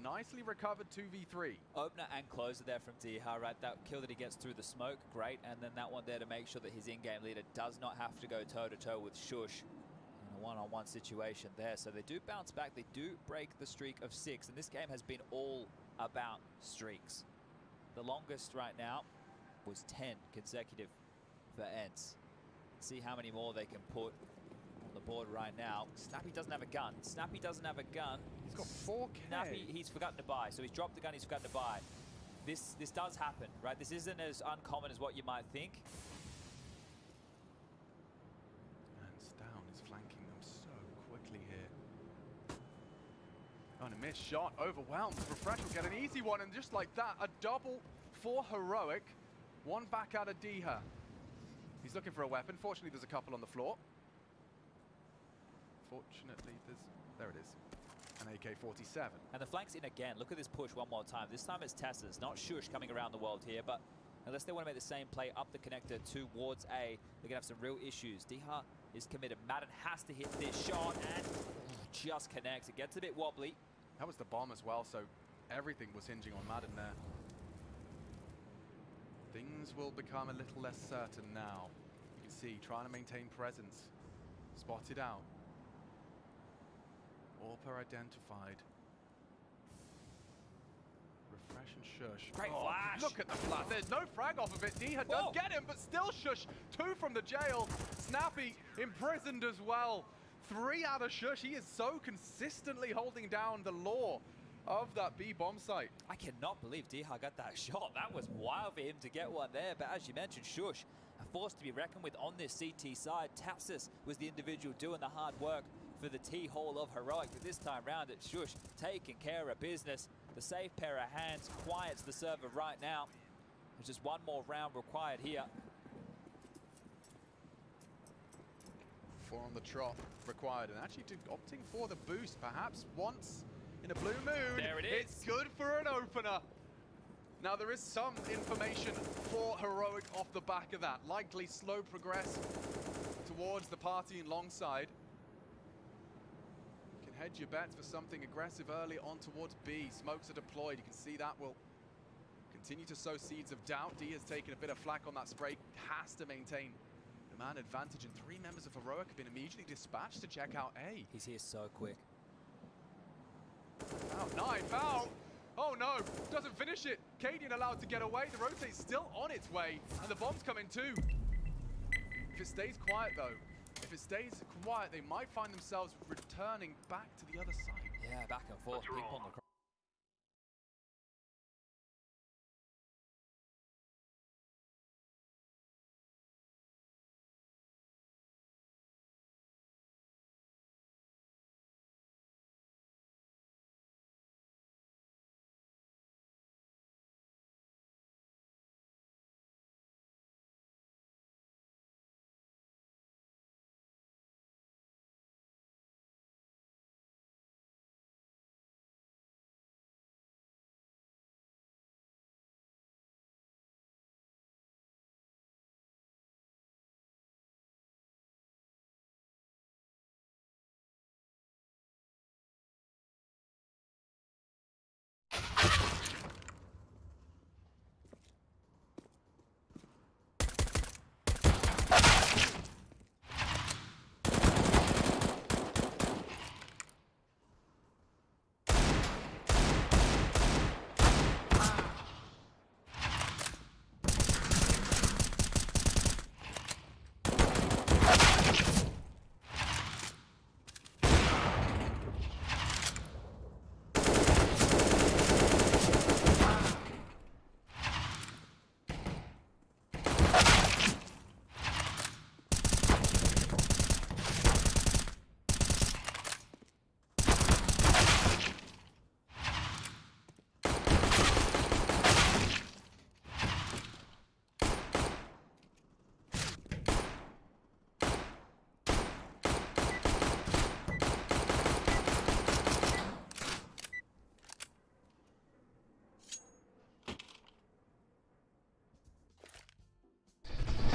nicely recovered 2v3. Opener and closer there from Diha, right? That kill that he gets through the smoke, great. And then that one there to make sure that his in-game leader does not have to go toe-to-toe with Shush in a one-on-one situation there. So they do bounce back. They do break the streak of 6. And this game has been all about streaks. The longest right now was 10 consecutive for Ents. See how many more they can put on the board right now. Snappy doesn't have a gun. Snappy doesn't have a gun. He's got 4K. Snappy, he's forgotten to buy. So he's dropped the gun, he's forgotten to buy. This does happen, right? This isn't as uncommon as what you might think. And Stown is flanking them so quickly here. Oh, and a missed shot, overwhelmed. Refresh will get an easy one, and just like that, a double for Heroic. One back out of Diha. He's looking for a weapon. Fortunately, there's a couple on the floor. Fortunately, there it is. An AK-47. And the flank's in again. Look at this push one more time. This time it's Tessa's, not Shush coming around the world here, but unless they want to make the same play up the connector towards A, they're going to have some real issues. Diha is committed. Madden has to hit this shot and just connects. It gets a bit wobbly. That was the bomb as well, so everything was hinging on Madden there. Things will become a little less certain now. You can see, trying to maintain presence. Spotted out. Orpa identified. Refresh and Shush. Great flash. Look at the flash. There's no frag off of it. Diha does get him, but still Shush. 2 from the jail. Snappy imprisoned as well. 3 out of Shush. He is so consistently holding down the law of that B bomb site. I cannot believe Diha got that shot. That was wild for him to get one there. But as you mentioned, Shush, a force to be reckoned with on this CT side. Tapsis was the individual doing the hard work for the T-Hall of Heroic. But this time round, it's Shush taking care of business. The safe pair of hands quiets the server right now. There's just one more round required here. 4 on the trot required, and actually opting for the boost perhaps once in a blue moon. There it is. It's good for an opener. Now there is some information for Heroic off the back of that. Likely slow progress towards the party alongside. You can hedge your bets for something aggressive early on towards B. Smokes are deployed. You can see that will continue to sow seeds of doubt. D has taken a bit of flack on that spray. Has to maintain the man advantage, and 3 members of Heroic have been immediately dispatched to check out A. He's here so quick. Out, knife out! Oh no, doesn't finish it. Cadian allowed to get away. The rotate's still on its way, and the bomb's coming too. If it stays quiet though, if it stays quiet, they might find themselves returning back to the other side. Yeah, back and forth. Ping pong across.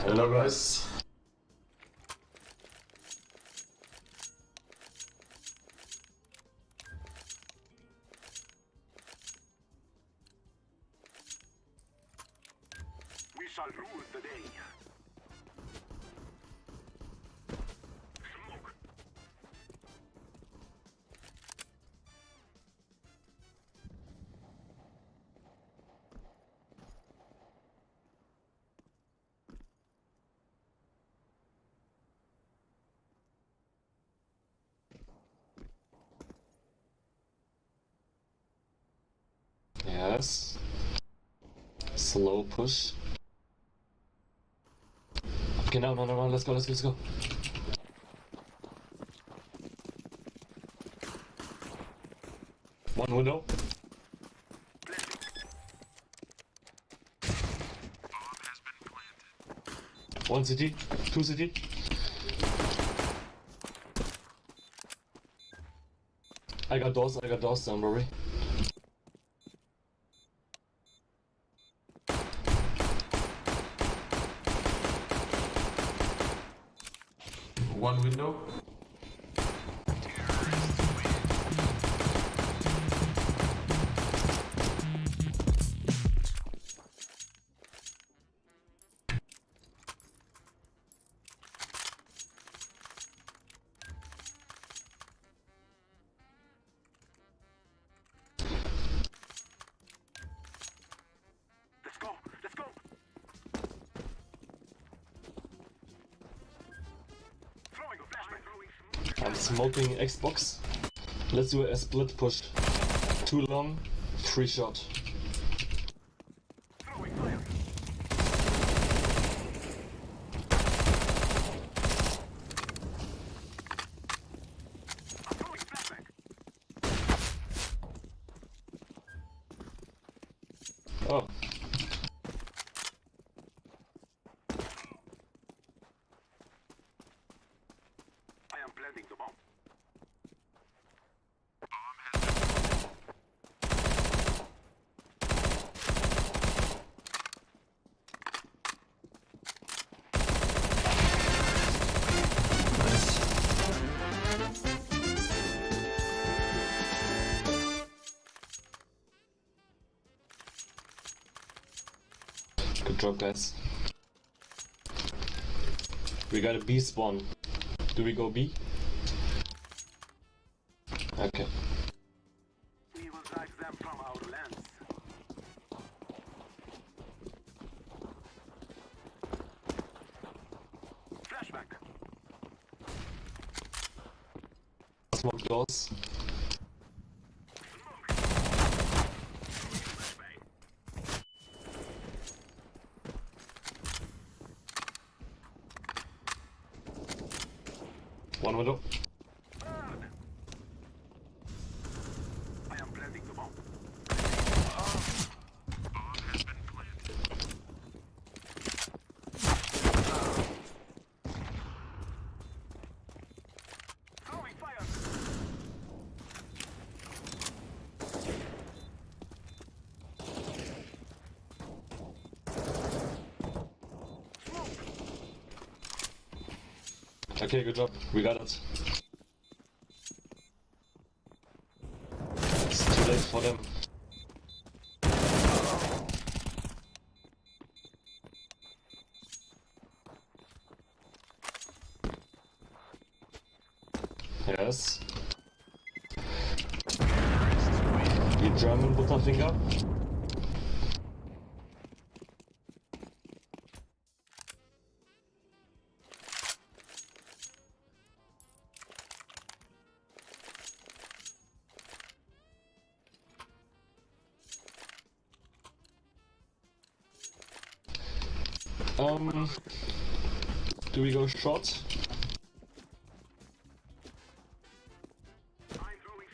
Hello guys. shall rule the day. Smoke. Yes. Slow push. Okay, no, let's go. One window. One city, two city. I got doors, don't worry. One window. Let's go. Throwing a flashbang. I'm smoking Xbox. Let's do a split push. Too long, 3 shot. Throwing fire. I'm throwing flashbang. Oh. I am planting the bomb. Good job, guys. We got a B spawn. Do we go B? Okay. We will drive them from our lands. Flashback. Smoke doors. One window. Burn. I am planting the bomb. Throwing fire. Okay, good job. We got it. It's too late for them. Yes. You German Butterfinger? Do we go short? I'm throwing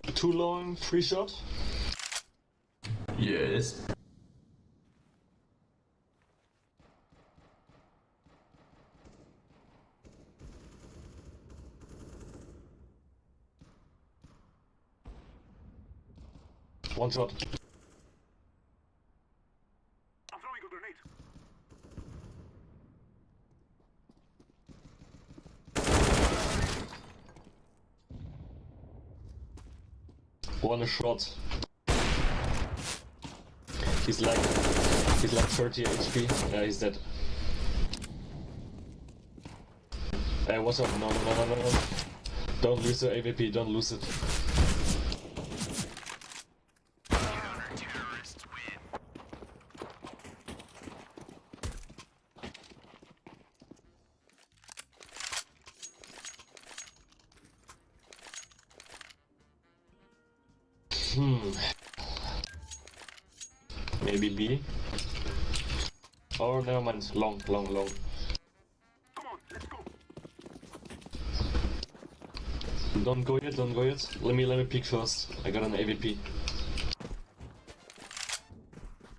smoke. Too long, 3 shot? Yes. One shot. I'm throwing a grenade. One shot. He's like He's like 30 HP. Yeah, he's dead. Hey, what's up? No. Don't lose the AVP, don't lose it. Maybe B. Oh, never mind. Long. Come on, let's go. Don't go yet. Let me peek first. I got an AVP.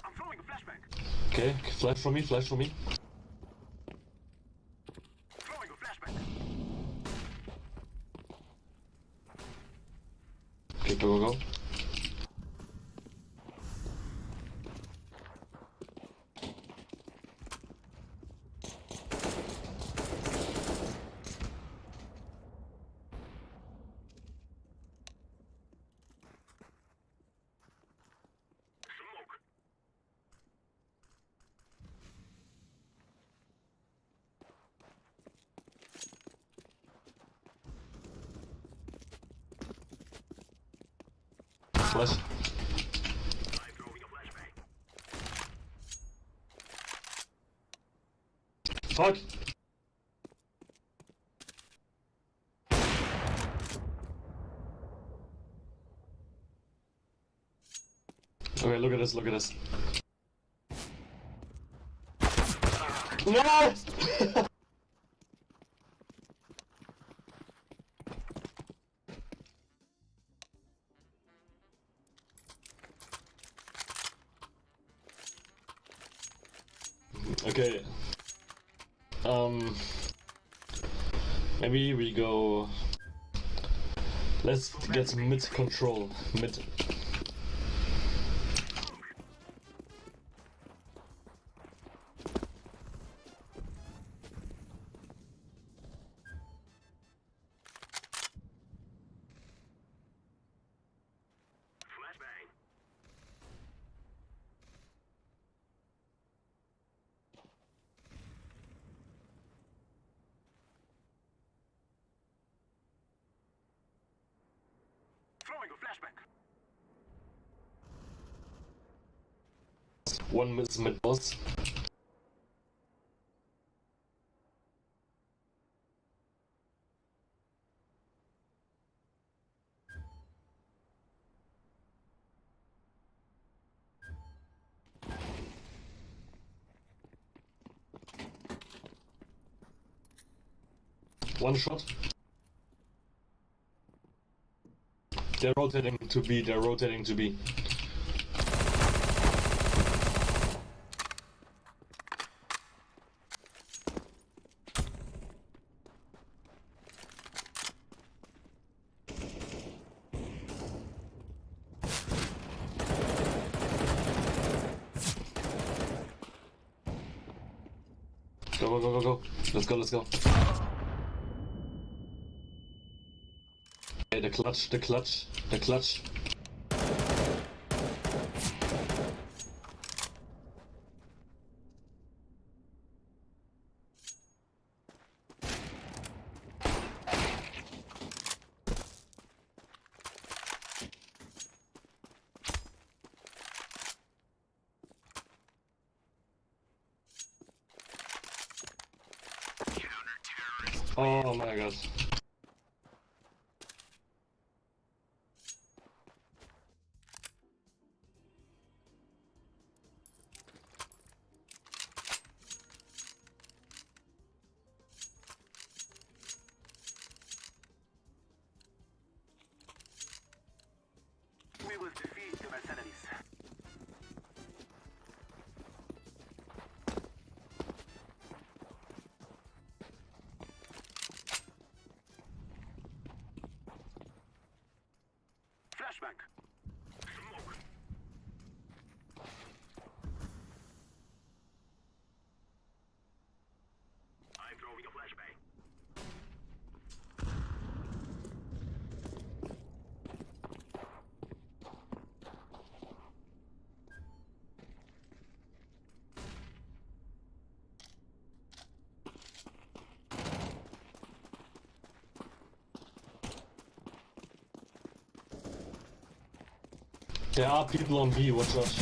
I'm throwing a flashbang. Okay, flash for me. Throwing a flashbang. Okay, go. Smoke. Flash. I'm throwing a flashbang. Fuck! Okay, look at this. No! Okay. Maybe we go. Let's get mid control. Mid. Flashbang. Throwing a flashbang. One miss mid boss. One shot. They're rotating to B. Go. Let's go. Okay, the clutch. Oh my god. We will defeat the mercenaries. There are people on B, watch out.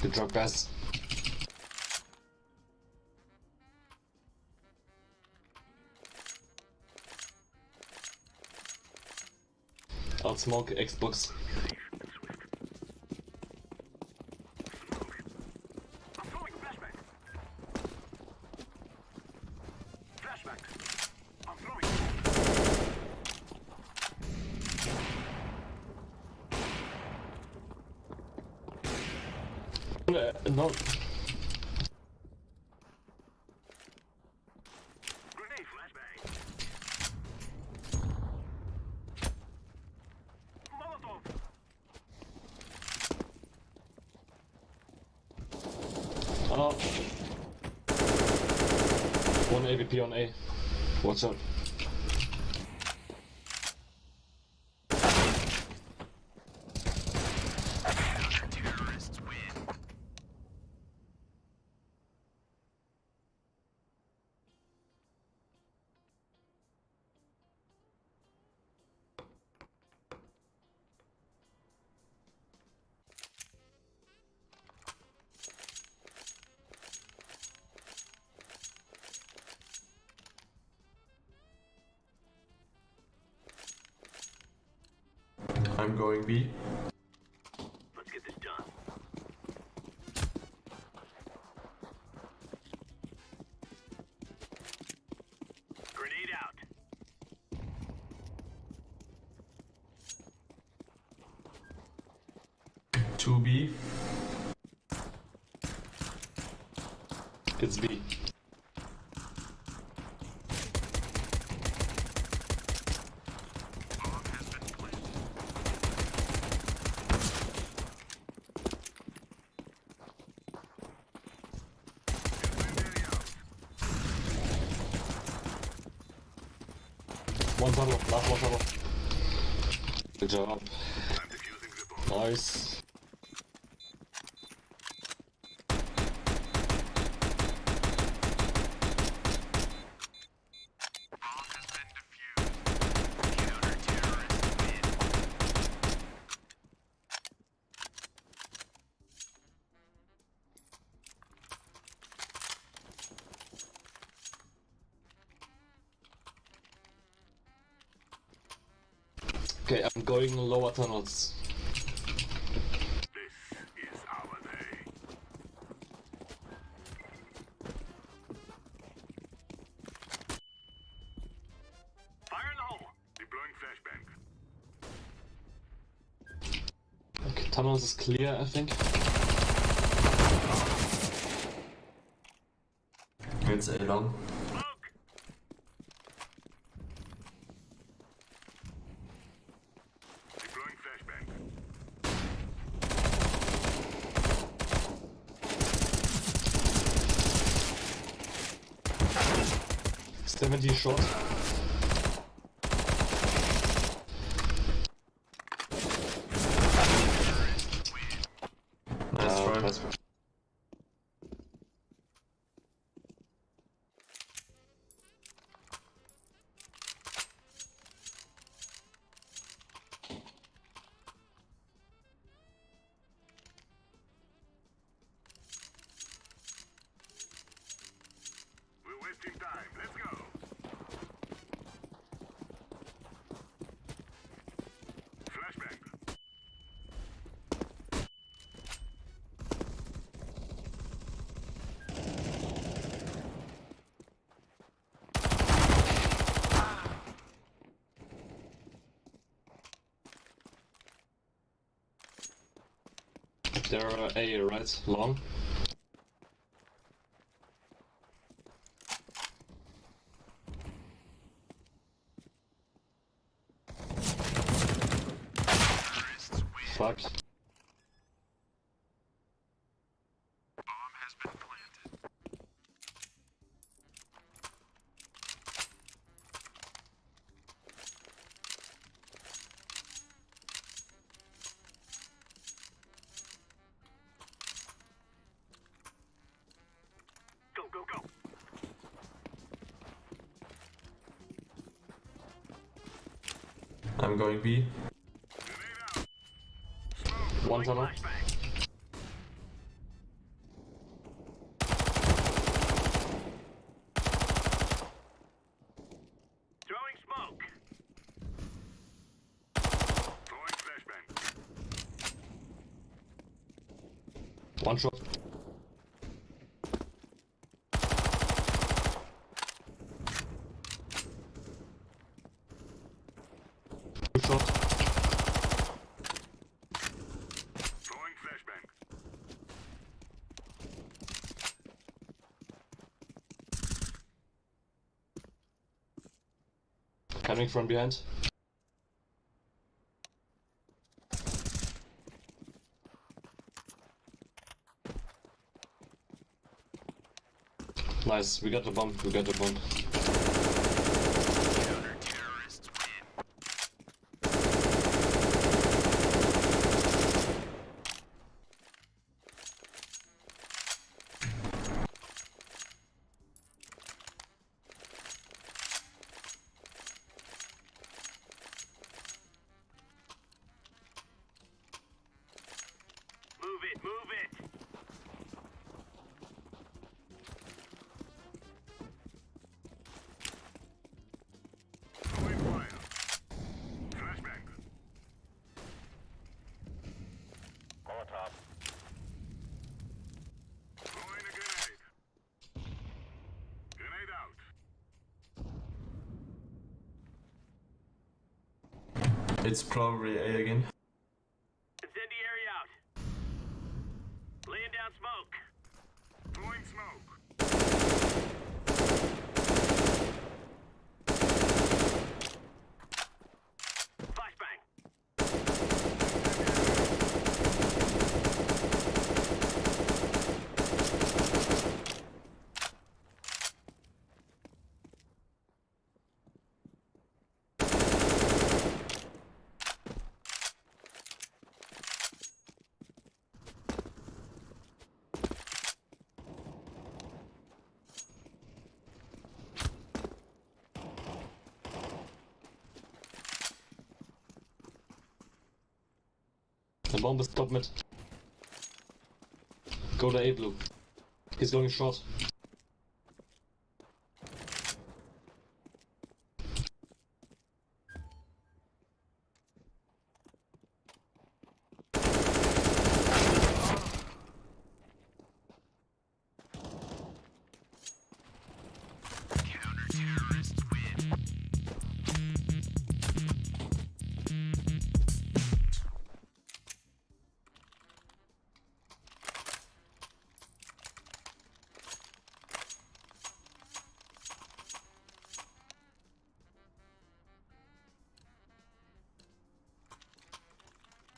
Good job, guys. Out smoke Xbox. I'm throwing flashbang. Flashbang. I'm throwing. No. Grenade flashbang. Molotov. Oh. One AVP on A. Watch out. I'm going B. Let's get this done. Grenade out. 2B. It's B. One tunnel, last one tunnel. Good job. I'm defusing the bomb. Nice. Okay, I'm going lower tunnels. This is our day. Fire in the hole. Deploying flashbang. Okay, tunnels is clear, I think. It's A long. Smoke. Deploying flashbang. 70 short. Nice try. Nice. They're A, right? Long. Fuck. Go, go, go. I'm going B. One tunnel. Throwing smoke. Throwing flashbang. One shot. Two shot. Throwing flashbang. Coming from behind. Nice, we got the bomb, we got the bomb. Move it, move it. Throwing fire. Flashbang. Molotov. Throwing a grenade. Grenade out. It's probably A again. Incendiary out. Laying down smoke. Throwing smoke. Flashbang. The bomb is top mid. Go to A blue. He's going short.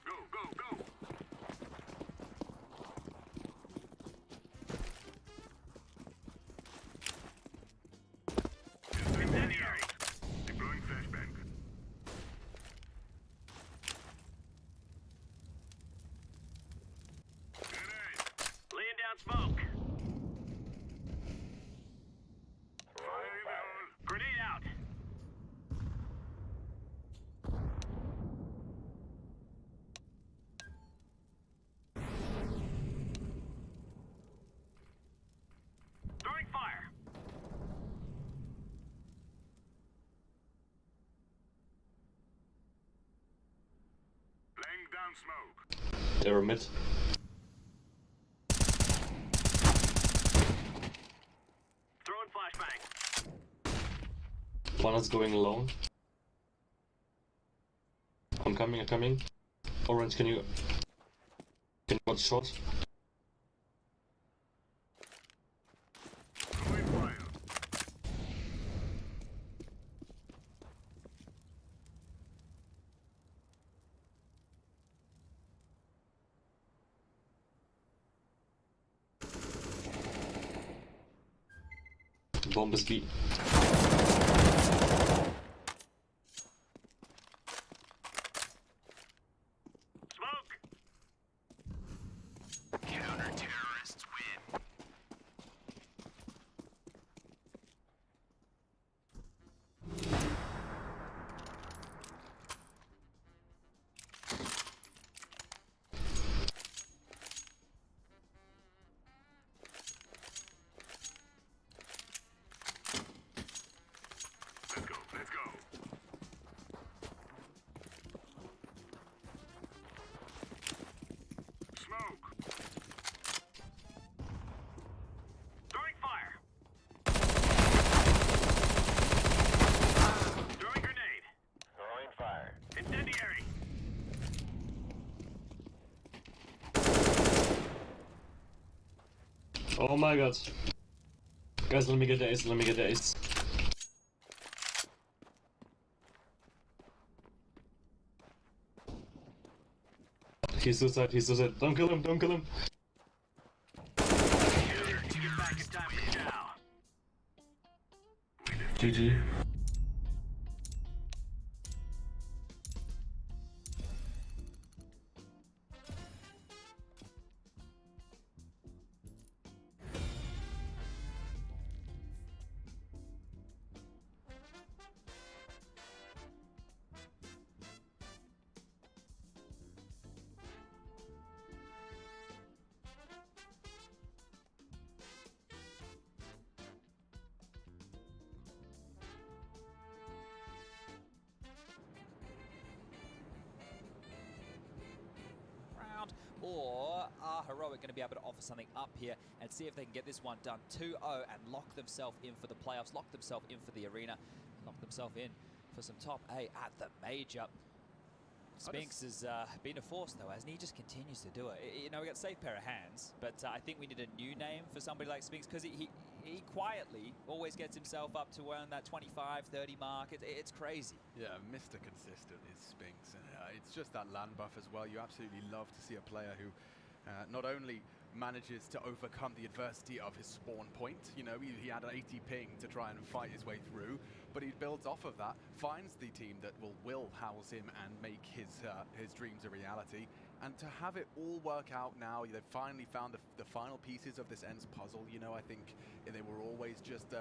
Go, go, go. Incendiary. Deploying flashbang. Grenade. Laying down smoke. Fire in the hole. Grenade out. Throwing fire. Laying down smoke. They're mid. Throwing flashbang. One is going alone. I'm coming, I'm coming. Orange, can you... Can watch short. Throwing fire. Bomb is B. Smoke. Counter-terrorists win. Let's go, let's go. Smoke. Throwing fire. Throwing grenade. Throwing fire. Incendiary. Oh my god. Guys, let me get the ace, let me get the ace. He's suicide, don't kill him, don't kill him. Killer, to get back in time for now. GG. Round, or are Heroic going to be able to offer something up here and see if they can get this one done 2-0 and lock themselves in for the playoffs, lock themselves in for the arena, lock themselves in for some top A at the major. Spinks has been a force though, hasn't he? He just continues to do it. You know, we got a safe pair of hands, but I think we need a new name for somebody like Spinks because he quietly always gets himself up to around that 25-30 mark. It's crazy. Yeah, Mr. Consistent is Spinks. And, it's just that land buff as well. You absolutely love to see a player who not only manages to overcome the adversity of his spawn point, you know, he had an 80 ping to try and fight his way through, but he builds off of that, finds the team that will house him and make his dreams a reality. And to have it all work out now, they've finally found the final pieces of this ends puzzle. You know, I think they were always just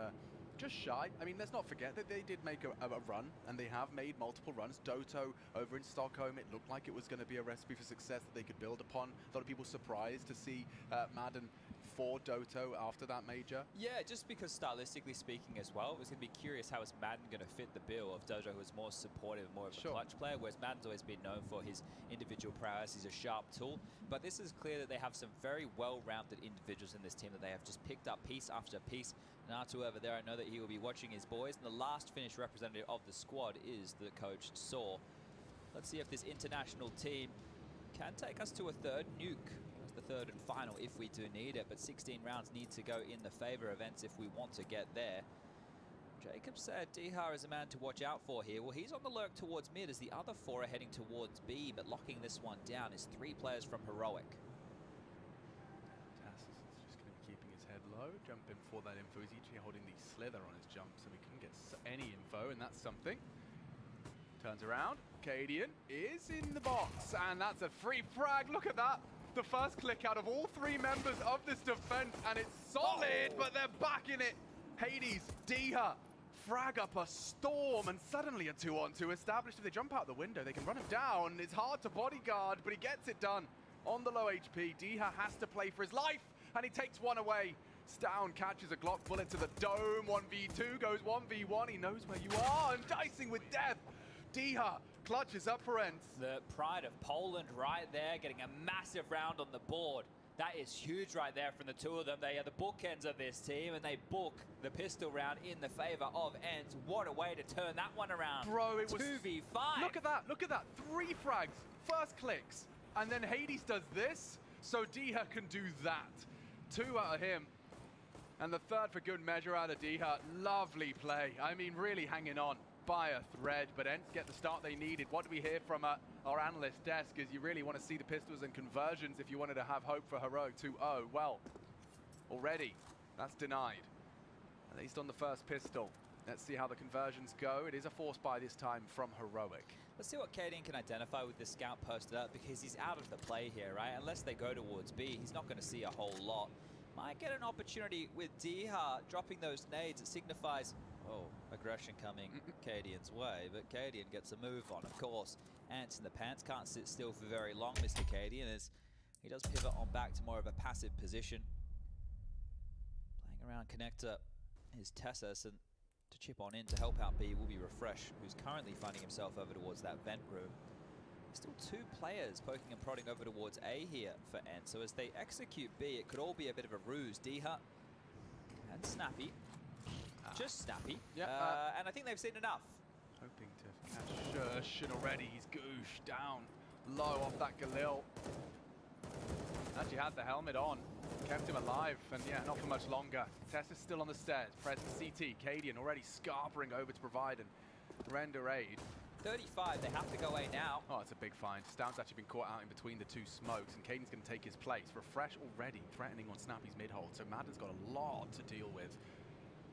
shy. I mean, let's not forget that they did make a run, and they have made multiple runs. Doto over in Stockholm, it looked like it was going to be a recipe for success that they could build upon. A lot of people surprised to see Madden for Doto after that major. Yeah, just because stylistically speaking as well, it was going to be curious how is Madden going to fit the bill of Doto, who is more supportive, more of a clutch player, whereas Madden's always been known for his individual prowess. He's a sharp tool, but this is clear that they have some very well-rounded individuals in this team that they have just picked up piece after piece. Natu over there, I know that he will be watching his boys, and the last finished representative of the squad is the coach Saw. Let's see if this international team can take us to a third nuke. The third and final if we do need it, but 16 rounds need to go in the favor of Ents if we want to get there. Jacob said Dihar is a man to watch out for here. Well, he's on the lurk towards mid as the other four are heading towards B, but locking this one down is 3 players from Heroic. Tassus is just going to be keeping his head low, jumping for that info. He's each holding the slither on his jump, so we couldn't get any info, and that's something. Turns around, Cadian is in the box, and that's a free frag. Look at that. The first click out of all 3 members of this defense, and it's solid, but they're back in it. Hades, Diha, frag up a storm, and suddenly a 2-on-2 established. If they jump out the window, they can run him down. It's hard to bodyguard, but he gets it done. On the low HP, Diha has to play for his life, and he takes one away. Stown catches a Glock bullet to the dome. 1v2 goes 1v1. He knows where you are, and dicing with death. Diha clutches up for Ents. The pride of Poland right there, getting a massive round on the board. That is huge right there from the two of them. They are the bookends of this team, and they book the pistol round in the favor of Ents. What a way to turn that one around. Bro, it was 2v5. Look at that, 3 frags, first clicks, and then Hades does this. So Diha can do that. 2 out of him. And the third for good measure out of Diha. Lovely play. I mean, really hanging on by a thread, but Ents get the start they needed. What do we hear from our analyst desk is you really want to see the pistols and conversions if you wanted to have hope for Heroic 2-0. Well, already that's denied, at least on the first pistol. Let's see how the conversions go. It is a force buy this time from Heroic. Let's see what Kaden can identify with this scout posted up, because he's out of the play here, right? Unless they go towards B, he's not going to see a whole lot. Might get an opportunity with Diha dropping those nades. It signifies, oh, aggression coming Cadian's way, but Cadian gets a move on, of course. Ants in the pants, can't sit still for very long, Mr. Cadian, as he does pivot on back to more of a passive position. Playing around connector is Tessas, and to chip on in to help out B will be Refresh, who's currently finding himself over towards that vent room. Still 2 players poking and prodding over towards A here for N. So as they execute B, it could all be a bit of a ruse. Diha and Snappy. Just Snappy. Yeah, and I think they've seen enough. Hoping to catch Shush, and already he's gooshed down low off that Galil. Actually had the helmet on, kept him alive, and yeah, not for much longer. Tess is still on the stairs, present CT. Cadian already scarpering over to provide and render aid. 35, they have to go A now. Oh, it's a big find. Stout's actually been caught out in between the 2 smokes, and Caden's going to take his place. Refresh already threatening on Snappy's mid-hold, so Madden's got a lot to deal with.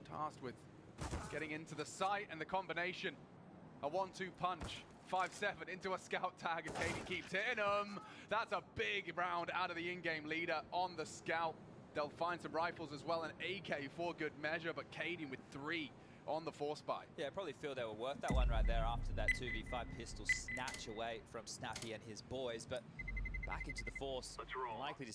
Tasked with getting into the site, and the combination. A 1-2 punch. 5-7 into a scout tag, and Caden keeps hitting him. That's a big round out of the in-game leader on the scout. They'll find some rifles as well, an AK for good measure, but Caden with 3 on the force buy. Yeah, probably feel they were worth that one right there after that 2v5 pistol snatch away from Snappy and his boys, but back into the force. Let's roll. Likely to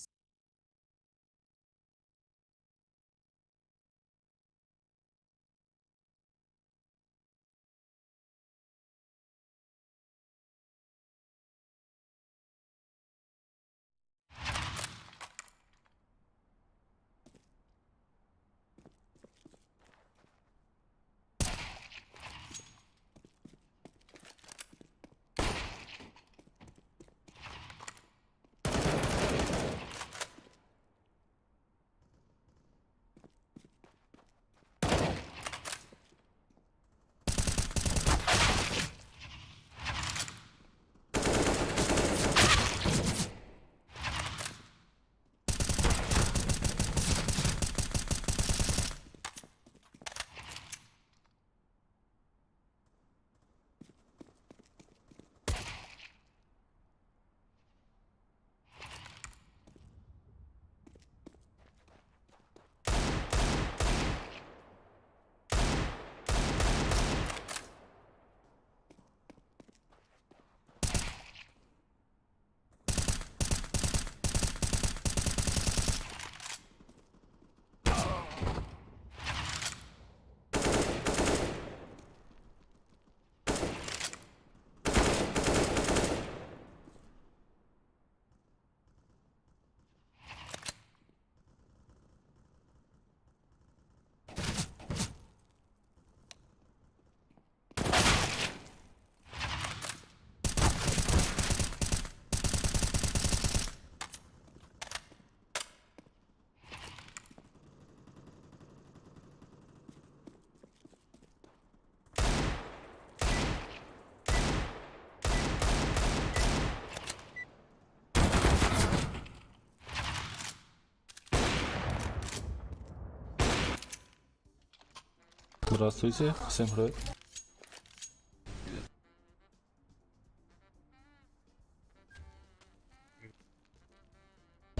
Здравствуйте, всем привет.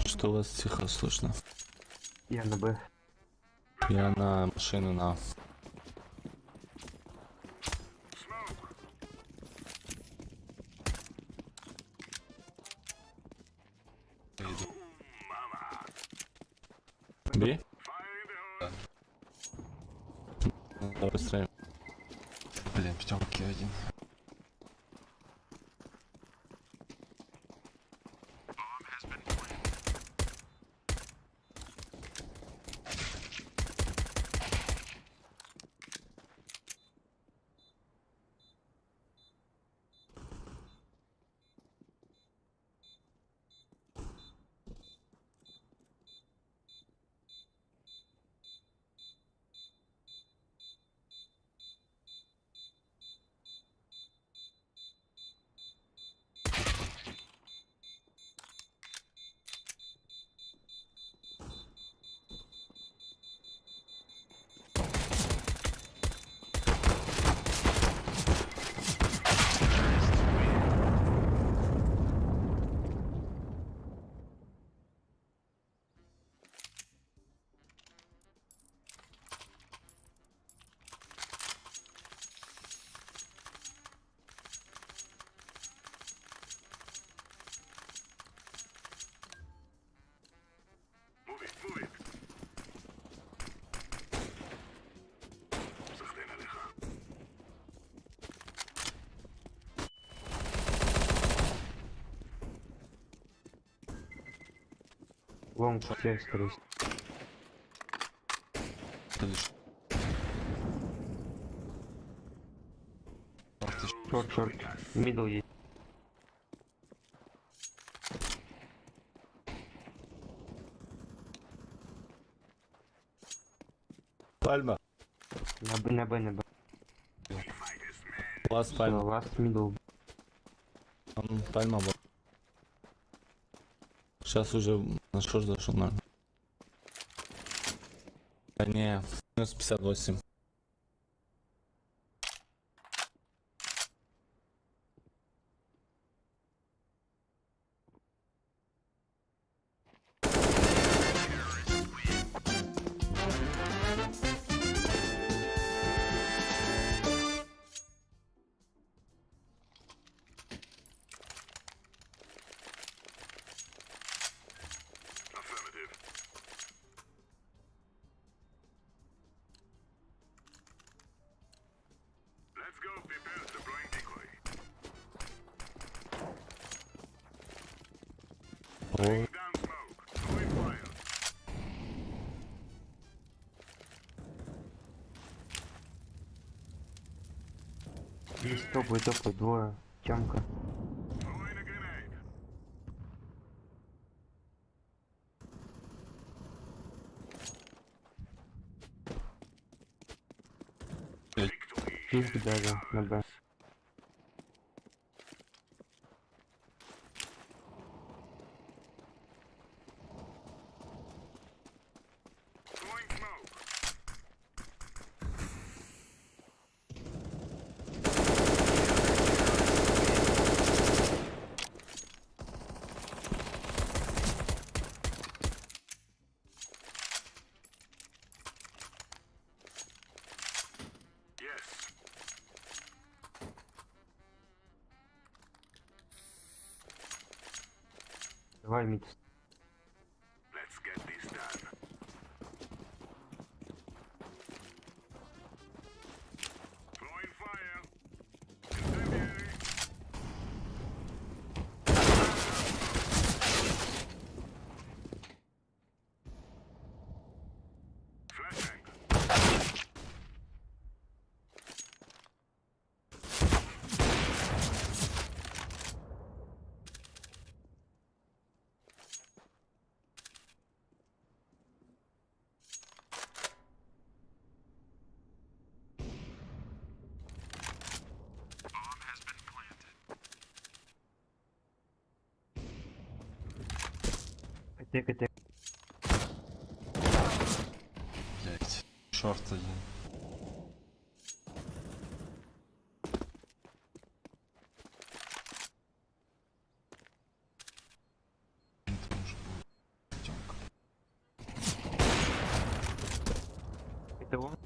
Что у вас тихо слышно? Я на Б. Я на машину на. Би? Давай быстрее. Блин, пятерки один. Лонг все, скорее всего. Шорт. Мидл есть. Пальма. На Б. Ласт пальма. Ласт мидл. Пальма. Сейчас уже на шорт зашел, наверное. А не, минус 58. Let's go, prepare deploying decoy. О, Down smoke. Throwing fire. Есть топ, двое. Тёмка. Throwing a grenade. Пинг даже на Б. Throwing smoke. Yes. Давай мид. Let's get this done. Throwing fire. Incendiary. Flashbang. КТ. Блять. Шорт один. Это может быть Тёмка. Это он?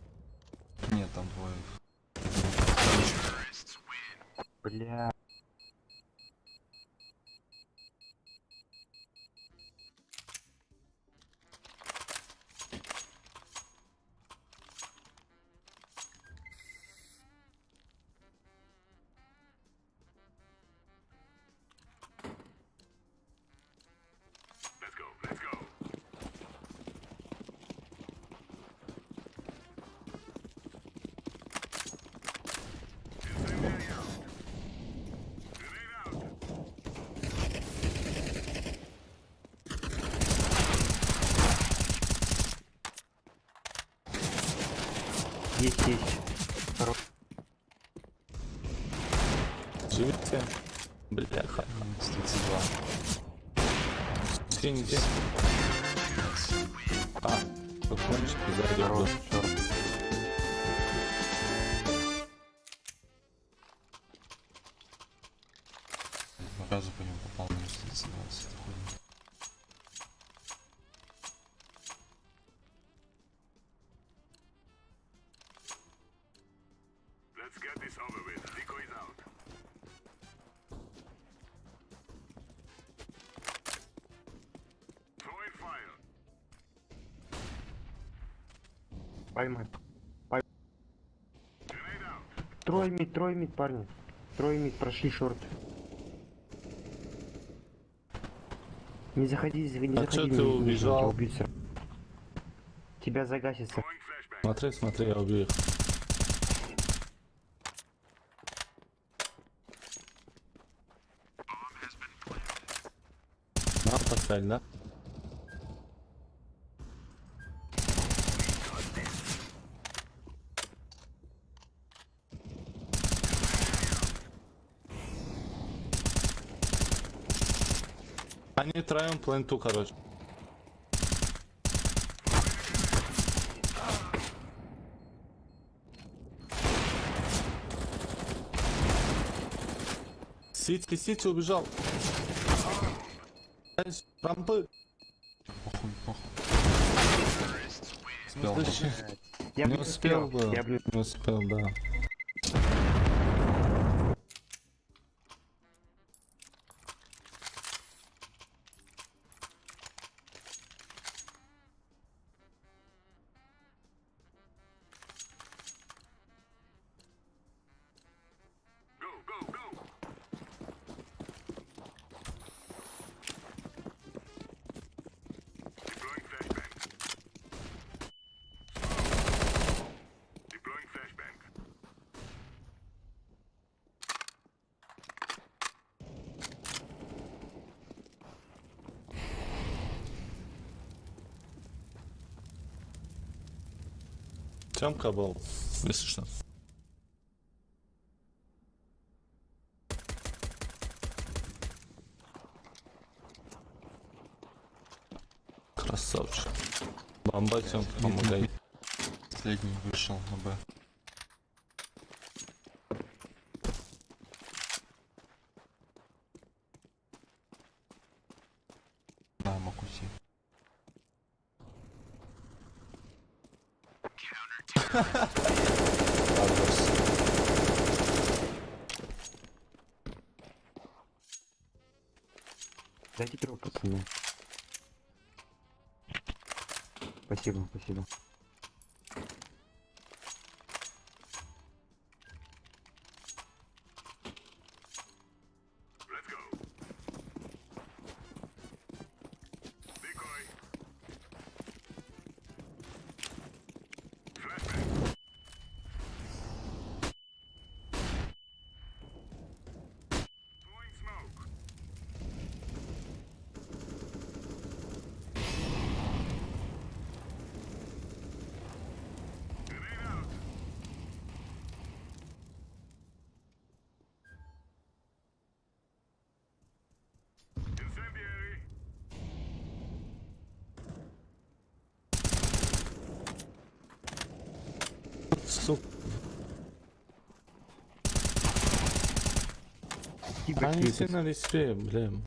Нет, там двое. Бля. Let's go. Let's go. Incendiary out. Grenade out. Есть. Хорош. живите. Бляха. 32. Извините. А, закончик зайдет. Хорош. Шорт. Разу по нему попал минус 32. Это хуйня. Let's get this over with. Decoys out. Throwing fire. Пальма. Grenade out. Трой мид, парни. Трой мид, прошли шорт. Не заходи, не А заходи. чё ты не убежал? тебя убьют сразу. Тебя загасится. Смотри, смотри, я убью их. На, поставь, да? Они троем пленту, короче. Сити убежал. Рампы. Похуй, похуй. Успел. Я бы Не успел бы. Я бы... Не успел, да. Тёмка был, если что. Красавчик. Бомба, Тёмка, помогай. Последний вышел на Б. Да, мог уйти. Дайте труп, пацаны. Спасибо, спасибо. Сука. Типа, Они все на респе, блин.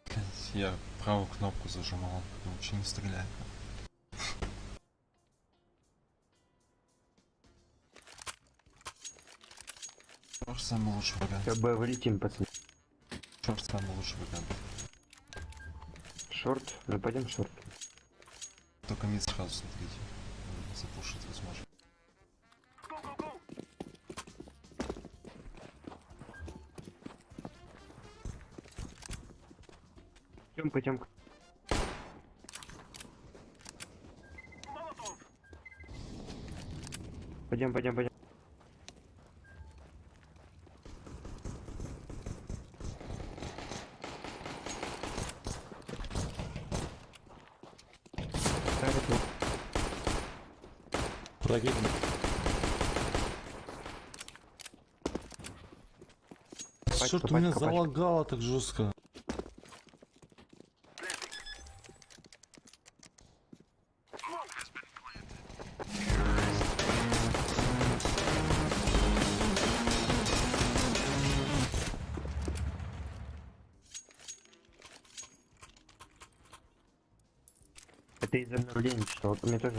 Блядь, я правую кнопку зажимал, лучше не стрелять. Черт самый лучший вариант. Б, вылетим, пацаны. Черт самый лучший вариант. Шорт, ну пойдем в шорт. Только мид сразу смотрите. Запушить возможно. Тёмка, Тёмка. Пойдем, пойдем, пойдем. Враги. Черт, меня пачка. залагало так жестко. Это из-за обновления, что вот у меня тоже...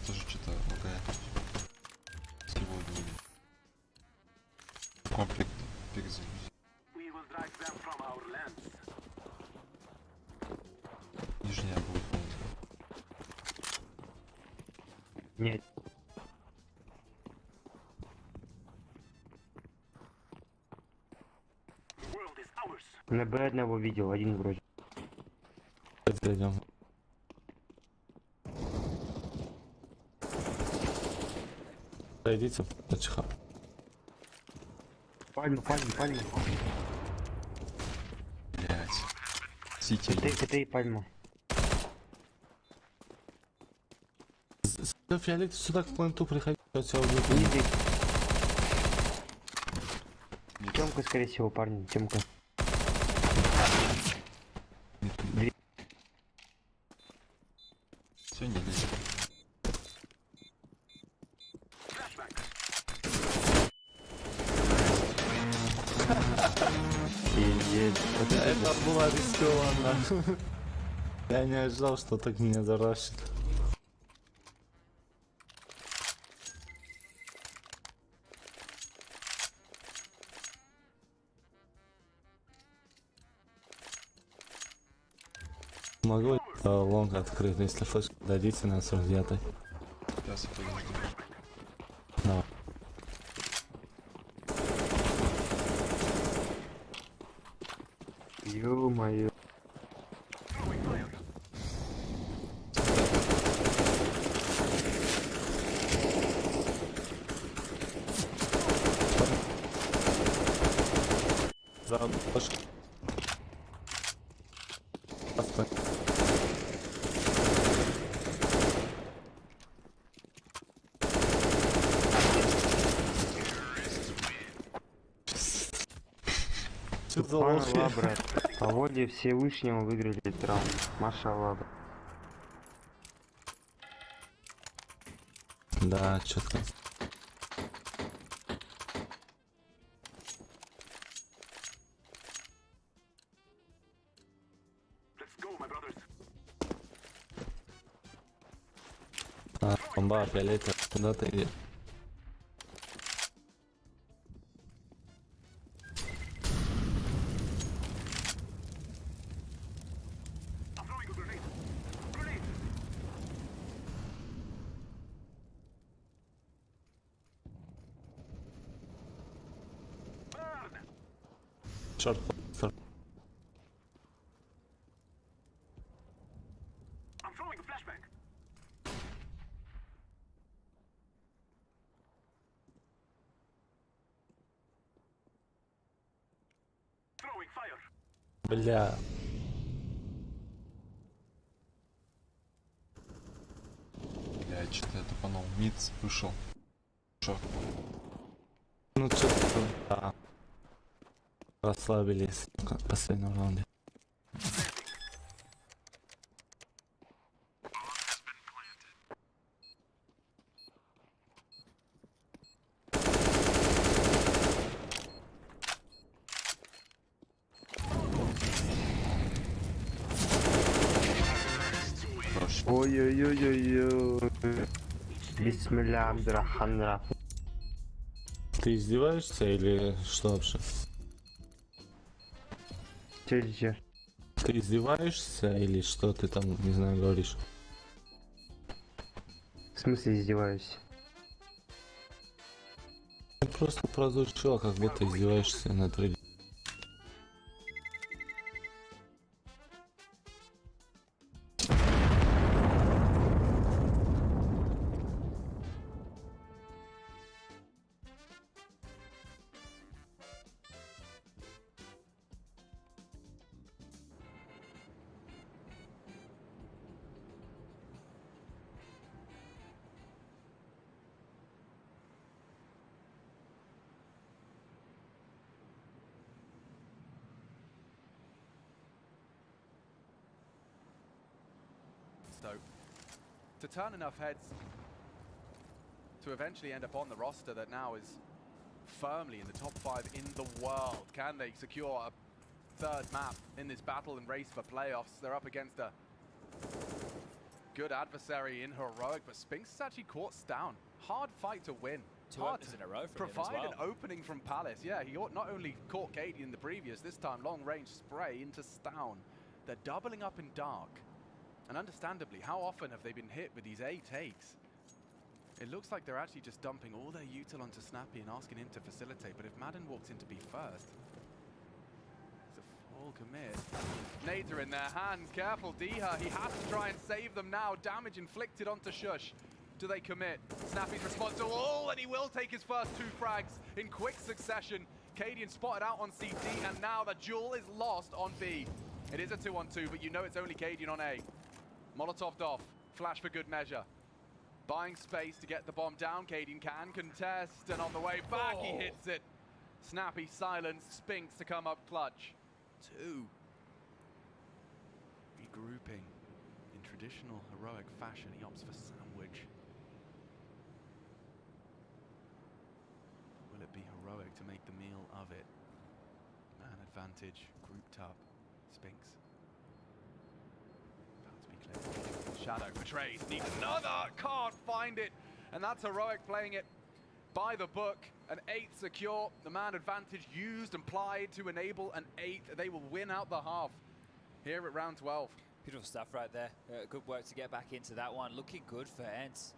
Тоже что-то лагает. Сегодня. комплект пикзель. We will drag them from our lands. Нижняя будет полностью. Нет. The world is ours. На Б одного видел, один вроде. Зайдем. Зайдите, чиха. Пальма. Блять. Сити. КТ и пальма. Фиолет, сюда к пленту приходи, я тебя убью. Низи. Темка, скорее всего, парни, темка. Все, не лезет. Пиздец. Это было рискованно. Я не ожидал, что так меня зарашит. Могу лонг открыть, если флешку дадите на 49. Сейчас я подожду. Да. Ё-моё. За флешку. Постой. Что за лох? Машалла, брат. По воле Всевышнего выиграли этот раунд. Машалла, брат. Да, чё-то. Let's go, my brothers. Бомба, фиолетовая, куда ты идешь? I'm throwing a grenade. Grenade. Burn. Черт, I'm throwing a flashbang. Throwing fire. бля. Блять, что-то я тупанул. Мид вышел. Шо? Ну что-то, да. Расслабились в последнем раунде. Хорош. Ой-ой-ой-ой-ой. Бисмилля Абдурахман. Ты издеваешься или что вообще? Че? Ты издеваешься или что ты там, не знаю, говоришь? В смысле издеваюсь? Ты просто прозвучало, как будто издеваешься над людьми. To turn enough heads to eventually end up on the roster that now is firmly in the top 5 in the world. Can they secure a third map in this battle and race for playoffs? They're up against a good adversary in Heroic, but Spinks has actually caught down hard fight to win. Two Hard openers to in a row from him as provide well. an opening from Palace. Yeah, he not only caught Katie in the previous, this time long-range spray into Stown. They're doubling up in dark. And understandably, how often have they been hit with these A takes? It looks like they're actually just dumping all their util onto Snappy and asking him to facilitate. But if Madden walks in to be first, it's a full commit. Nades are in their hands. Careful, Diha. He has to try and save them now. Damage inflicted onto Shush. Do they commit? Snappy's responsible. Oh, and he will take his first 2 frags in quick succession. Cadian spotted out on CT, and now the duel is lost on B. It is a 2-on-2, but you know it's only Cadian on A. Molotoved off. Flash for good measure. Buying space to get the bomb down. Cadian can contest, and on the way back, he hits it. Snappy silenced. Spinks to come up clutch. 2. Regrouping in traditional heroic fashion. He opts for sandwich. Will it be heroic to make the meal of it? Man advantage, grouped up. Spinks. About to be clear. Shadow betrays, needs another, can't find it. And that's heroic playing it by the book. An 8th secure, the man advantage used and plied to enable an 8th. They will win out the half here at round 12. Beautiful stuff right there. Good work to get back into that one. Looking good for Ents.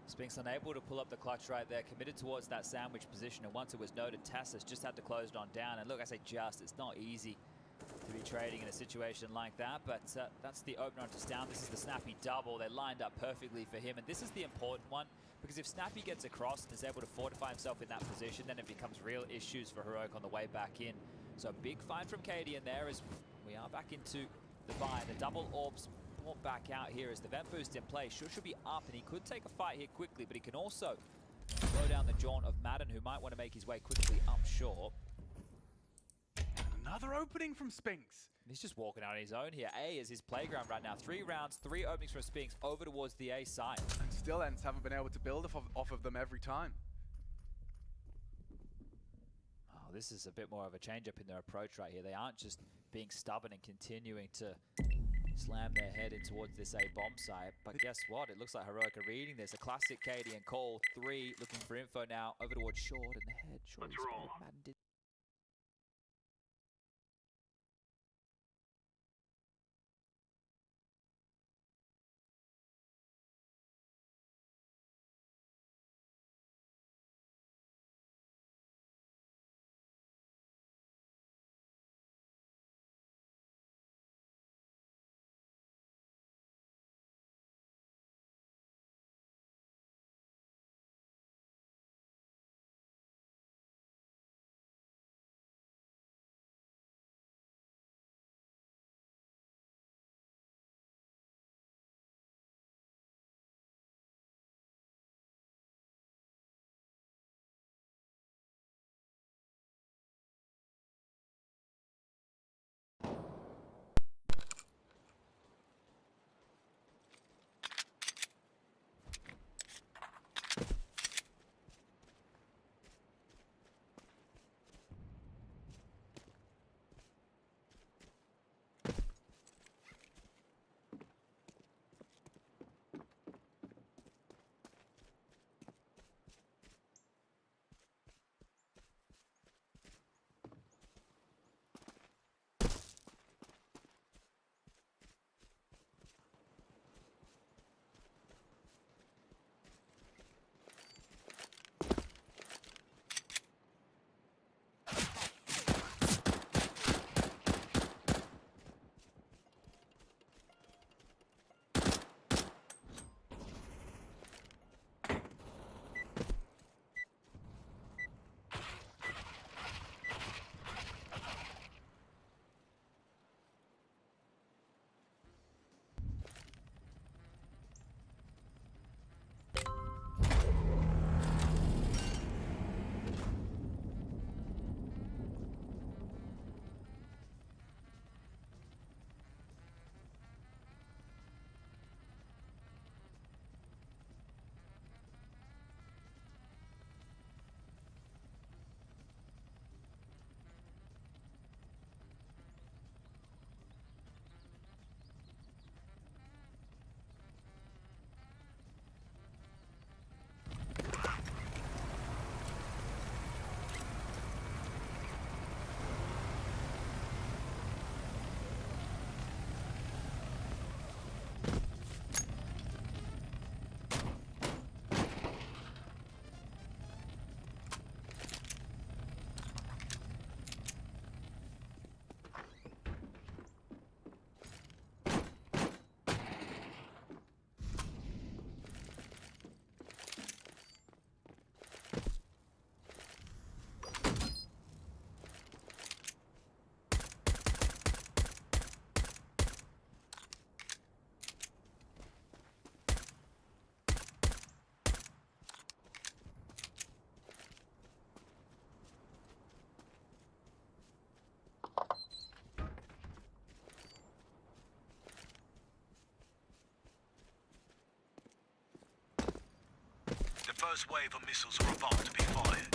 Spinks unable to pull up the clutch right there, committed towards that sandwich position, and once it was noted, Tassus just had to close it on down. And look, I say just, it's not easy to be trading in a situation like that, but that's the opener onto Stown. This is the Snappy double. They lined up perfectly for him, and this is the important one, because if Snappy gets across and is able to fortify himself in that position, then it becomes real issues for Heroic on the way back in. So a big find from Katie in there as we are back into the buy. The double orbs brought back out here as the vent boost in play. Should be up, and he could take a fight here quickly, but he can also slow down the jaunt of Madden, who might want to make his way quickly up short. Another opening from Spinks. He's just walking out on his own here. A is his playground right now. 3 rounds, 3 openings from Spinks over towards the A side. And still Ents haven't been able to build off of them every time. Oh, this is a bit more of a change up in their approach right here. They aren't just being stubborn and continuing to slam their head in towards this A bomb site. But guess what? It looks like Heroic are reading this. A classic Katie and Cole. 3 looking for info now over towards Short in the head. Short is Madden did first wave of missiles are about to be fired.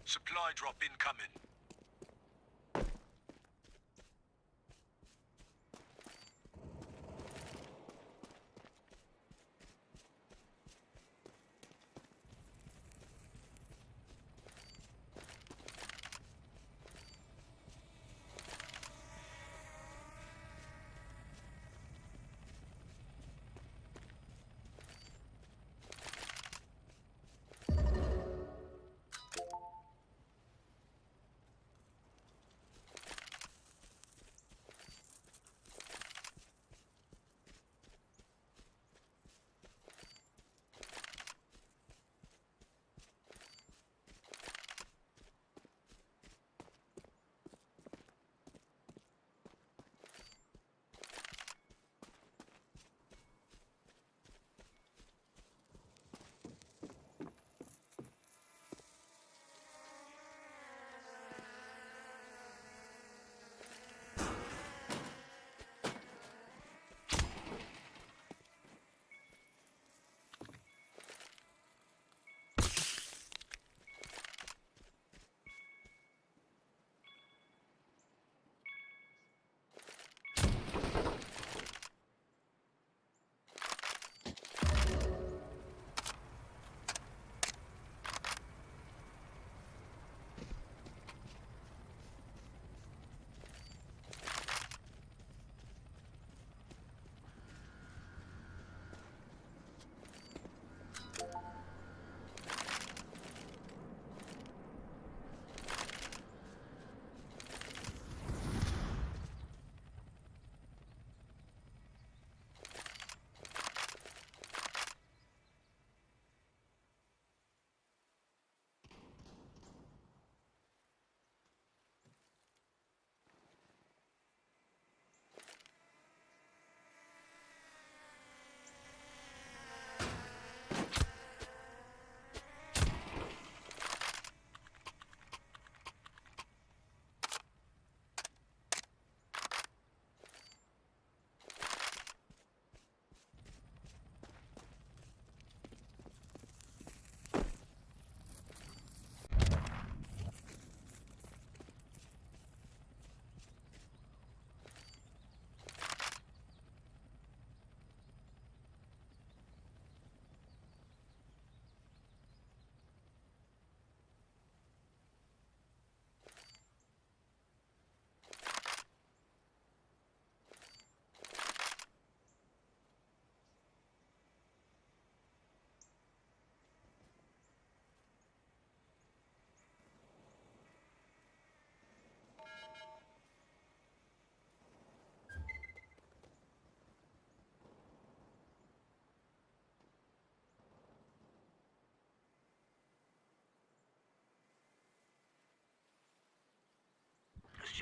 Supply drop incoming.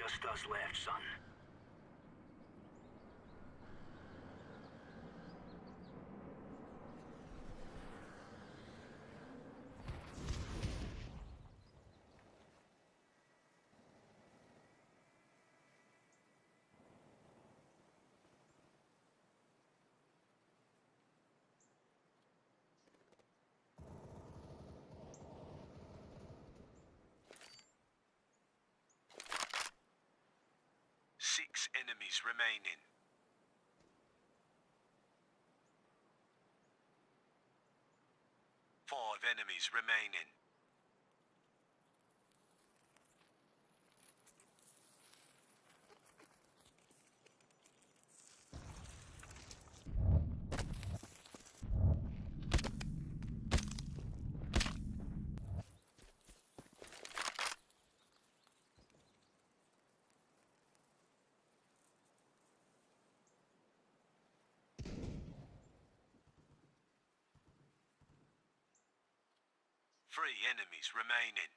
Just us left, son. Six enemies remaining. Five enemies remaining. Three enemies remaining.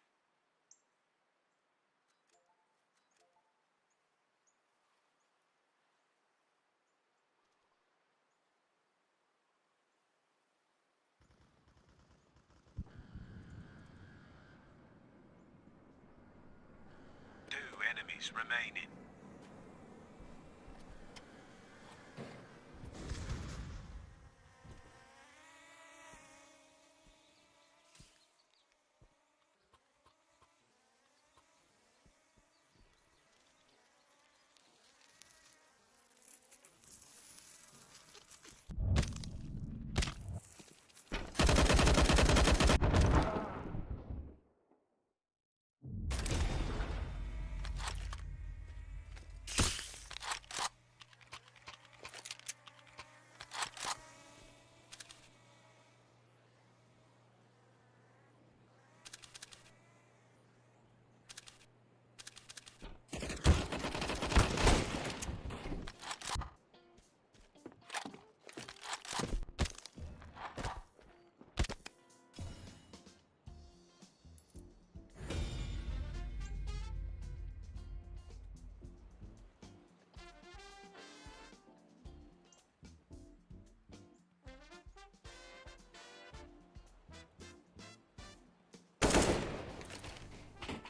Two enemies remaining.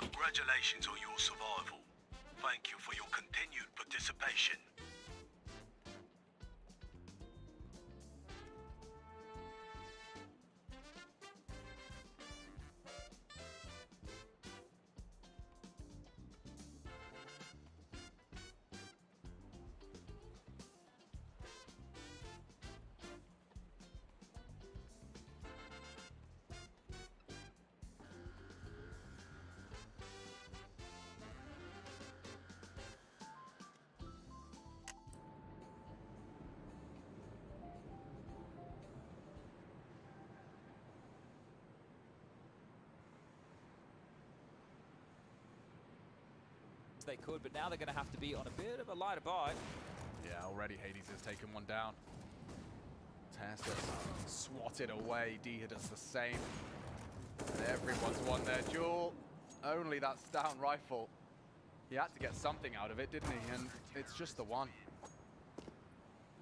Congratulations on your survival. Thank you for your continued participation. They could, but now they're going to have to be on a bit of a lighter buy. Yeah, already Hades has taken one down. Tessa swatted away. Diha does the same. And everyone's won their duel. Only that down rifle. He had to get something out of it, didn't he? And it's just the one.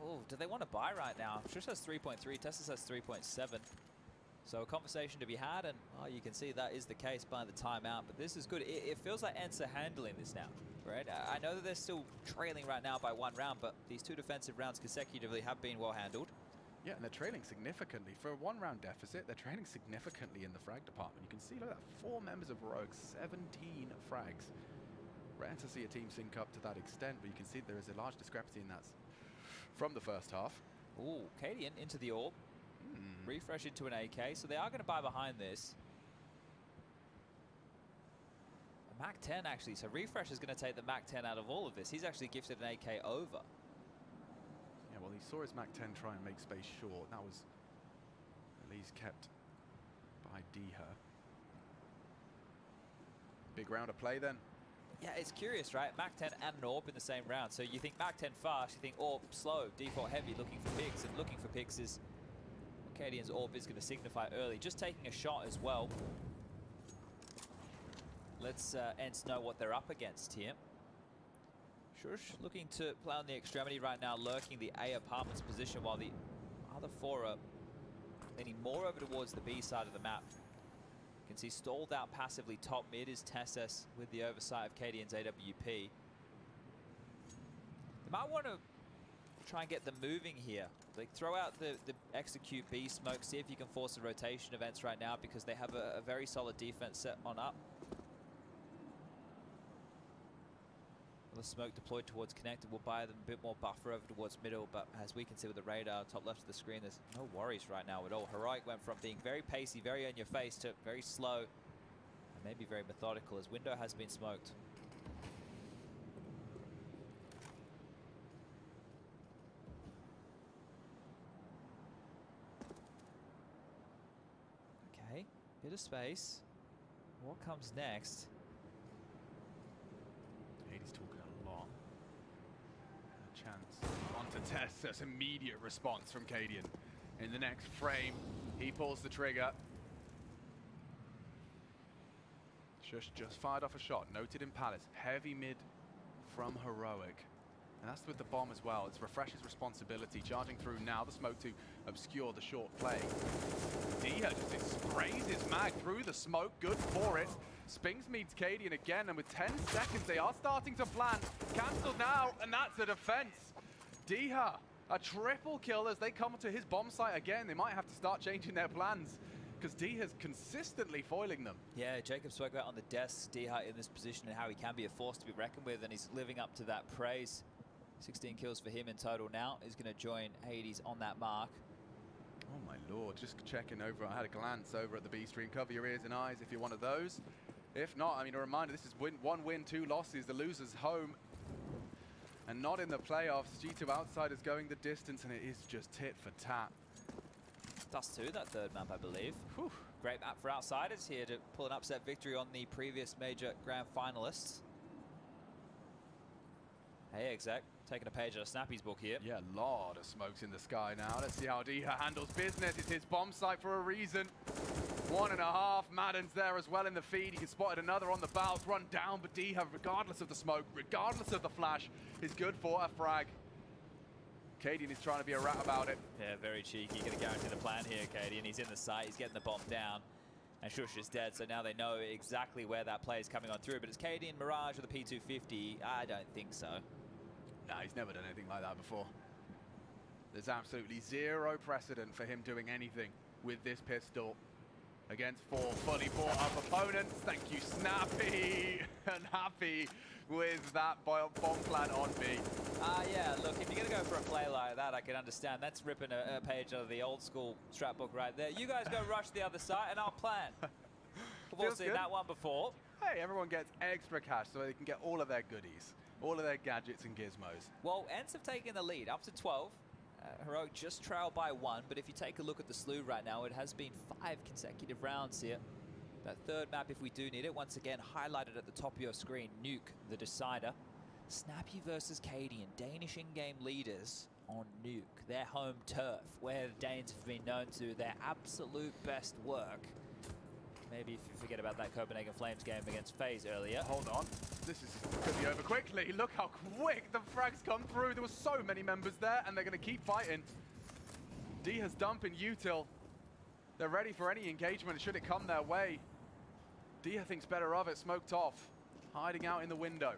Oh, do they want to buy right now? Shush has 3.3, Tessa has 3.7. So a conversation to be had, and oh, you can see that is the case by the timeout. But this is good. It feels like Ents are handling this now, right? I know that they're still trailing right now by one round, but these two defensive rounds consecutively have been well handled. Yeah, and they're trailing significantly. For a one-round deficit, they're trailing significantly in the frag department. You can see, look at that, 4 members of Rogue, 17 frags. Rare to see a team sync up to that extent, but you can see there is a large discrepancy in that from the first half. Ooh, Cadian into the orb. Refresh into an AK, so they are going to buy behind this. A Mac 10 actually, so Refresh is going to take the Mac 10 out of all of this. He's actually gifted an AK over. Yeah, well, he saw his Mac 10 try and make space short. That was at least kept by Diha. Big round of play then. Yeah, it's curious, right? Mac 10 and an AWP in the same round. So you think Mac 10 fast, you think AWP slow, default heavy, looking for picks. And looking for picks is what Cadian's AWP is going to signify early. Just taking a shot as well. Let's Ents know what they're up against here. Shush looking to play on the extremity right now, lurking the A apartments position, while the other four are leaning more over towards the B side of the map. You can see stalled out passively top mid is Tessus with the oversight of Cadian's AWP. They might want to try and get them moving here. Like, throw out the execute B smoke, see if you can force a rotation events right now, because they have a very solid defense set on up. The smoke deployed towards connected will buy them a bit more buffer over towards middle, but as we can see with the radar top left of the screen, there's no worries right now at all. Heroic went from being very pacey, very on your face, to very slow and maybe very methodical, as window has been smoked. Okay, bit of space. What comes next? He's talking a lot. A chance onto Tessus, immediate response from Cadian. In the next frame, he pulls the trigger. Shush just fired off a shot, noted in Palace. Heavy mid from Heroic. And that's with the bomb as well. It's Refresh's responsibility. Charging through now, the smoke to obscure the short play. Dia just sprays his mag through the smoke, good for it. Spinks meets Cadian again, and with 10 seconds, they are starting to plan. Cancelled now, and that's a defense. Dia, a triple kill as they come to his bomb site again. They might have to start changing their plans, because Diha's consistently foiling them. Yeah, Jacob spoke about on the desk Diha in this position and how he can be a force to be reckoned with, and he's living up to that praise. 16 kills for him in total now. He's going to join Hades on that mark. Oh my lord, just checking over. I had a glance over at the B stream. Cover your ears and eyes if you're one of those. If not, I mean, a reminder, this is one win, 2 losses. The loser's home and not in the playoffs. G2 Outsiders going the distance, and it is just tit for tat. Dust 2, that third map, I believe. Whew. Great map for Outsiders here to pull an upset victory on the previous major grand finalists. Hey, exec, taking a page out of Snappy's book here. Yeah, a lot of smokes in the sky now. Let's see how Diha handles business. It's his bomb site for a reason. 1.5. Madden's there as well in the feed. He can spotted another on the bows, run down, but Diha, regardless of the smoke, regardless of the flash, is good for a frag. Cadian is trying to be a rat about it. Yeah, very cheeky. Going to guarantee the plan here, Cadian. He's in the site. He's getting the bomb down. And Shush is dead, so now they know exactly where that play is coming on through. But it's Cadian Mirage with a P250. I don't think so. Nah, he's never done anything like that before. There's absolutely zero precedent for him doing anything with this pistol against 4 fully bought up opponents. Thank you, Snappy. And happy with that bomb plan on B. Yeah, look, if you're going to go for a play like that, I can understand. That's ripping a page out of the old school strat book right there. You guys go rush the other side and I'll plan. We've all seen that one before. Hey, everyone gets extra cash so they can get all of their goodies, all of their gadgets and gizmos. Well, Ents have taken the lead up to 12. Heroic just trailed by 1, but if you take a look at the slew right now, it has been 5 consecutive rounds here. That third map, if we do need it, once again highlighted at the top of your screen, Nuke, the decider. Snappy versus Cadian, Danish in-game leaders on Nuke, their home turf, where the Danes have been known to their absolute best work. Maybe if you forget about that Copenhagen Flames game against FaZe earlier. Hold on, this could be over quickly. Look how quick the frags come through. There were so many members there, and they're going to keep fighting. Diha's dumping util. They're ready for any engagement should it come their way. Diha thinks better of it, smoked off, hiding out in the window.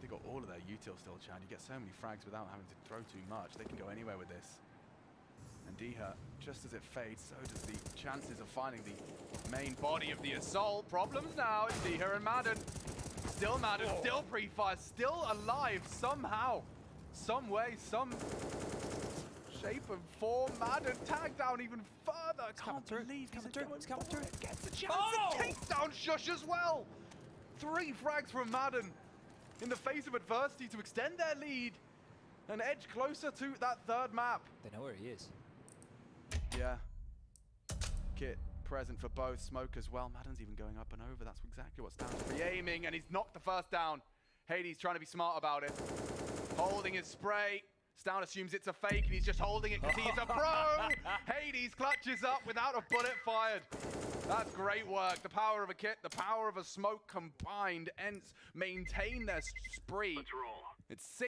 They got all of their util still, Chad. You get so many frags without having to throw too much. They can go anywhere with this. And Diha, just as it fades, so does the chances of finding the main body of the assault. Problems now, it's Diha and Madden. Still Madden, still pre-fire, still alive somehow. Some way, some shape and form. Madden tagged down even further. Can't believe he's coming through. Gets a chance to take down Shush as well. 3 frags from Madden in the face of adversity to extend their lead and edge closer to that third map. They know where he is. Yeah. Kit present for both. Smoke as well. Madden's even going up and over. That's exactly what Stan's re-aiming, and he's knocked the first down. Hades trying to be smart about it. Holding his spray. Stan assumes it's a fake, and he's just holding it because he's a pro. Hades clutches up without a bullet fired. That's great work. The power of a kit, the power of a smoke combined. Ents maintain their spree. Let's roll. It's 6.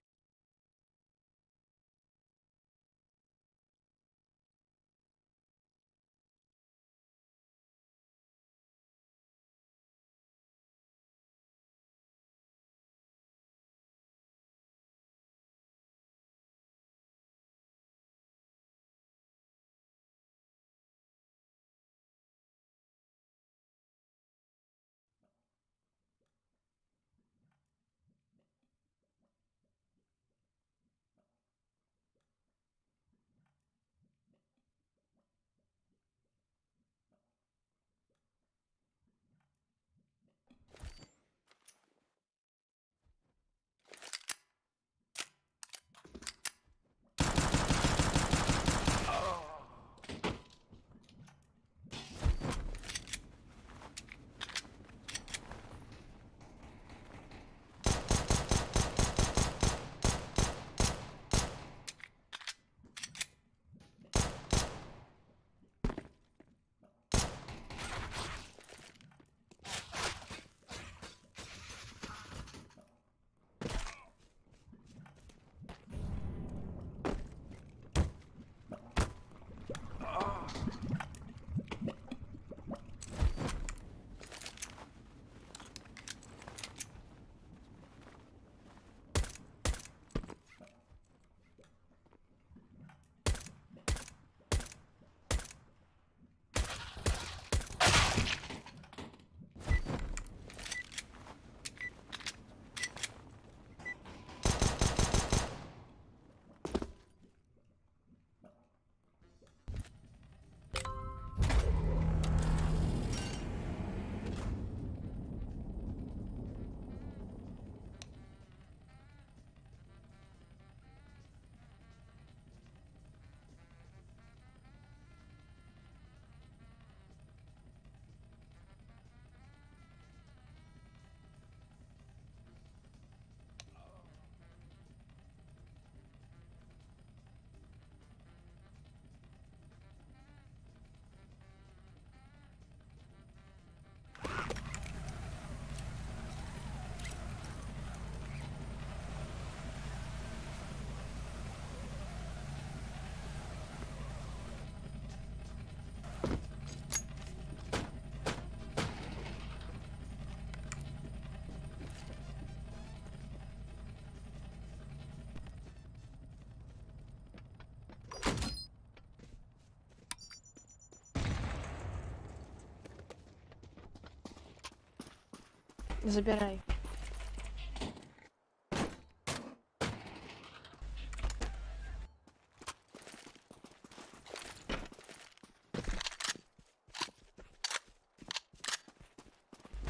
Забирай.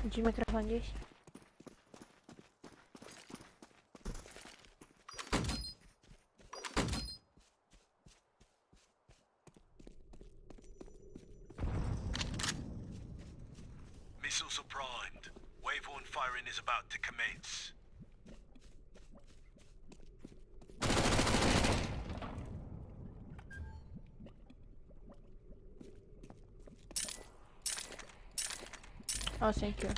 Где микрофон здесь? Missiles are primed. Wave 1 firing is about to commence. Oh, thank you.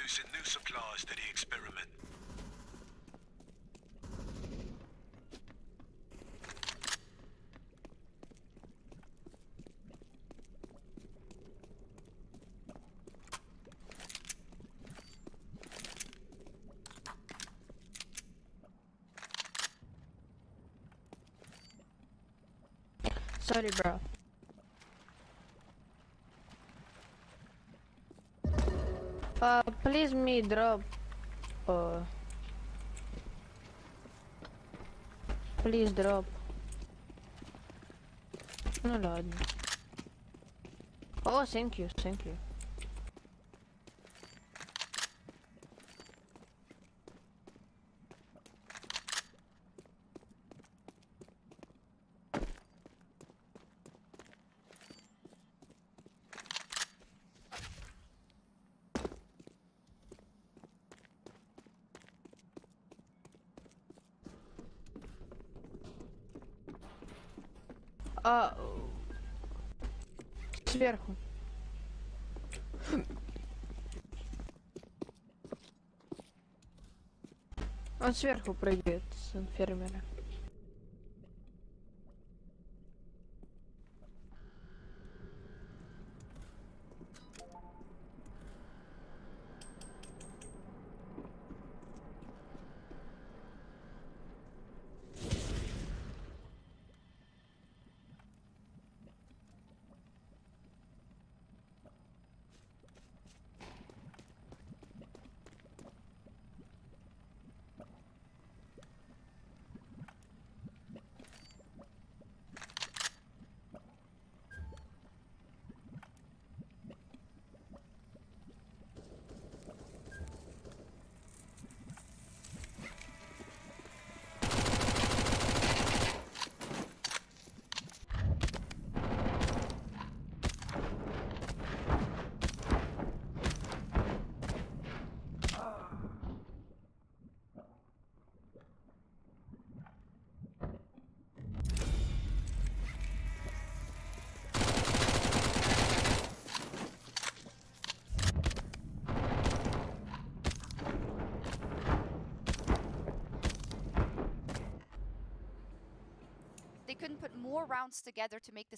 Servicing new supplies to the experiment. Sorry, bro. Please me drop. Please drop. Ну ладно. Oh, thank you, thank you. Сверху. Он сверху прыгает с фермера. They couldn't put more rounds together to make this